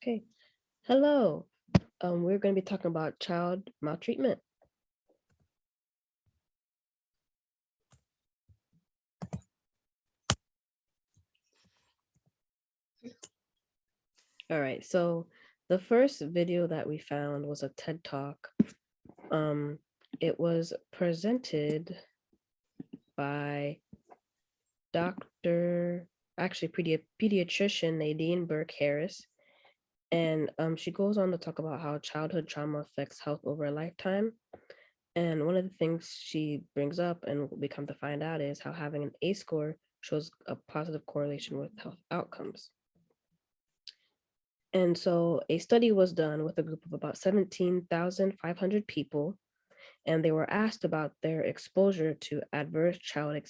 Okay. Hello. We're going to be talking about child maltreatment. All right. So the first video that we found was a TED Talk. Um, it was presented by Dr. actually pediatrician Nadine Burke Harris. And she goes on to talk about how childhood trauma affects health over a lifetime. And one of the things she brings up and we come to find out is how having an A score shows a positive correlation with health outcomes. And so a study was done with a group of about 17,500 people, and they were asked about their exposure to adverse child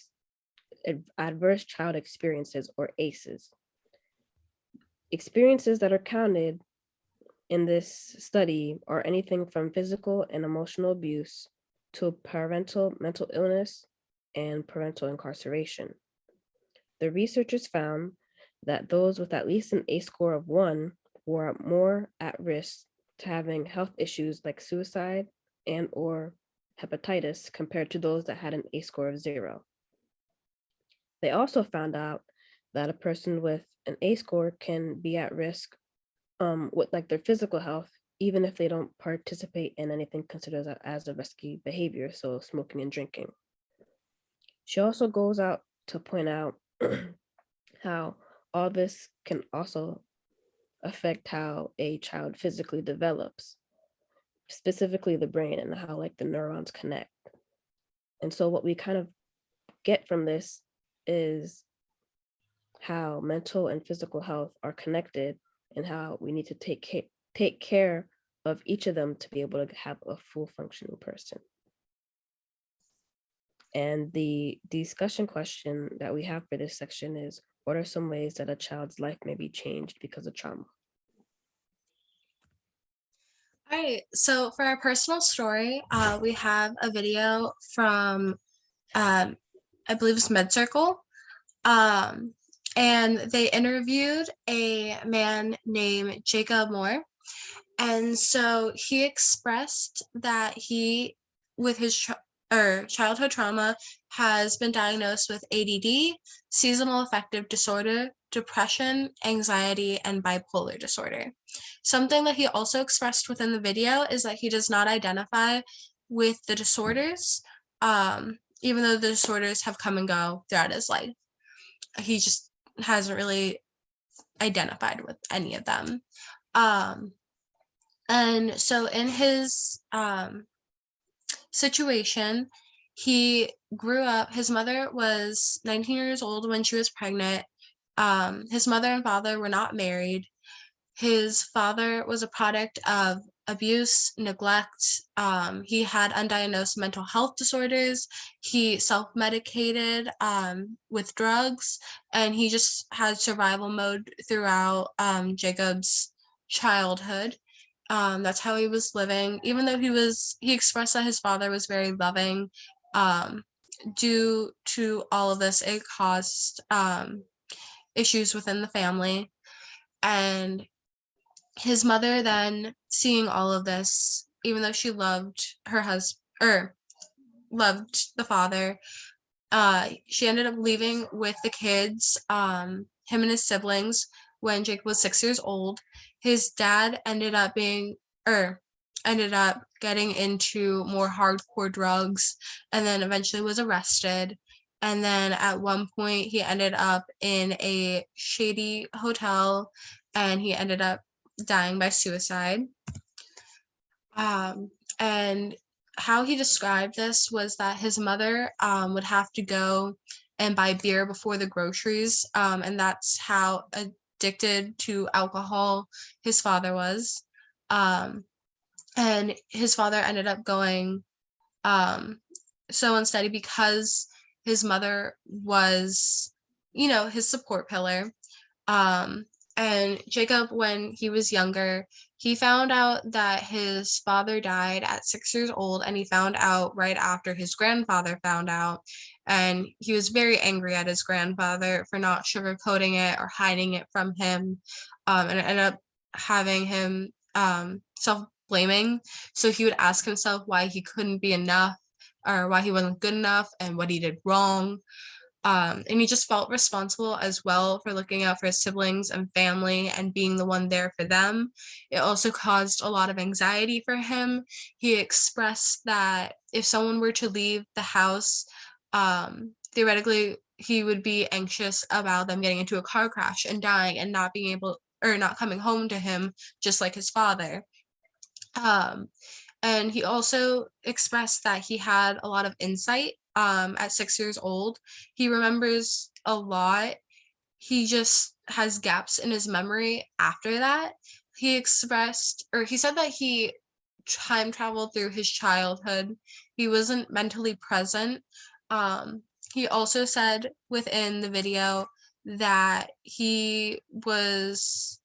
experiences, or ACEs. Experiences that are counted in this study are anything from physical and emotional abuse to parental mental illness and parental incarceration. The researchers found that those with at least an ACE score of 1 were more at risk to having health issues like suicide and or hepatitis compared to those that had an ACE score of 0. They also found out that a person with an ACE score can be at risk with like their physical health, even if they don't participate in anything considered as a risky behavior, so smoking and drinking. She also goes out to point out how all this can also affect how a child physically develops, specifically the brain and how like the neurons connect. And so what we kind of get from this is how mental and physical health are connected and how we need to take care of each of them to be able to have a full functioning person. And the discussion question that we have for this section is, what are some ways that a child's life may be changed because of trauma? All right, so for our personal story, we have a video from, um, I believe it's MedCircle, um, and they interviewed a man named Jacob Moore. And so he expressed that he, with his childhood trauma, has been diagnosed with ADD, seasonal affective disorder, depression, anxiety, and bipolar disorder. Something that he also expressed within the video is that he does not identify with the disorders, even though the disorders have come and go throughout his life. He just hasn't really identified with any of them. Um, and so in his situation, he grew up, his mother was 19 years old when she was pregnant. His mother and father were not married. His father was a product of abuse, neglect. He had undiagnosed mental health disorders. He self-medicated with drugs, and he just had survival mode throughout Jacob's childhood. That's how he was living, even though he expressed that his father was very loving. Um, due to all of this, it caused issues within the family. And his mother then, seeing all of this, even though she loved her husband or loved the father, she ended up leaving with the kids, him and his siblings, when Jake was 6 years old. His dad ended up getting into more hardcore drugs, and then eventually was arrested. And then at one point he ended up in a shady hotel, and he ended up dying by suicide. And how he described this was that his mother would have to go and buy beer before the groceries, and that's how addicted to alcohol his father was. Um, and his father ended up going so unsteady because his mother was, his support pillar. Um, and Jacob, when he was younger, he found out that his father died at 6 years old, and he found out right after his grandfather found out. And he was very angry at his grandfather for not sugarcoating it or hiding it from him. And it ended up having him self-blaming. So he would ask himself why he couldn't be enough, or why he wasn't good enough, and what he did wrong. And he just felt responsible as well for looking out for his siblings and family and being the one there for them. It also caused a lot of anxiety for him. He expressed that if someone were to leave the house, theoretically, he would be anxious about them getting into a car crash and dying and not being able, or not coming home to him, just like his father. Um, and he also expressed that he had a lot of insight at 6 years old. He remembers a lot. He just has gaps in his memory after that. He expressed, or he said that he time traveled through his childhood. He wasn't mentally present. Um, he also said within the video that he was,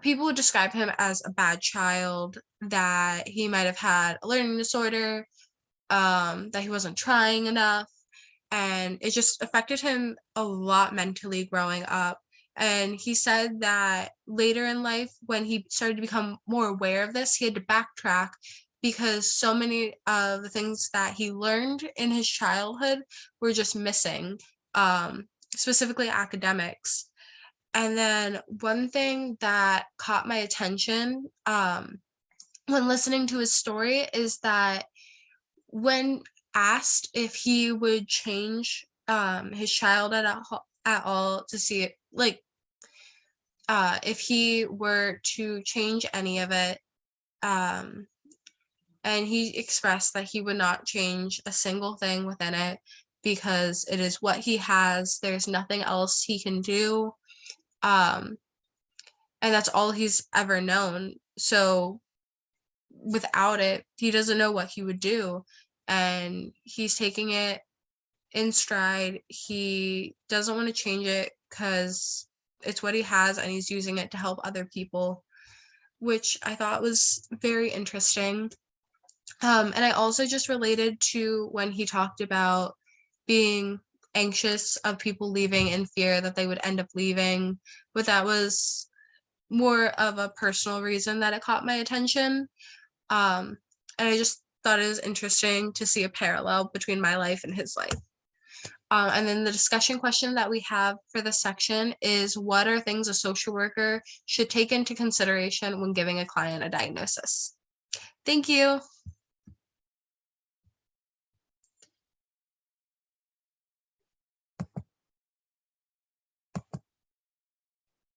people would describe him as a bad child, that he might have had a learning disorder, that he wasn't trying enough, and it just affected him a lot mentally growing up. And he said that later in life, when he started to become more aware of this, he had to backtrack because so many of the things that he learned in his childhood were just missing, specifically academics. And then one thing that caught my attention when listening to his story is that when asked if he would change his childhood at all to see it, like if he were to change any of it, um, and he expressed that he would not change a single thing within it because it is what he has. There's nothing else he can do. Um, and that's all he's ever known. So without it, he doesn't know what he would do. And he's taking it in stride. He doesn't want to change it because it's what he has and he's using it to help other people, which I thought was very interesting. And I also just related to when he talked about being anxious of people leaving in fear that they would end up leaving, but that was more of a personal reason that it caught my attention. And I just thought it was interesting to see a parallel between my life and his life. And then the discussion question that we have for this section is, what are things a social worker should take into consideration when giving a client a diagnosis? Thank you.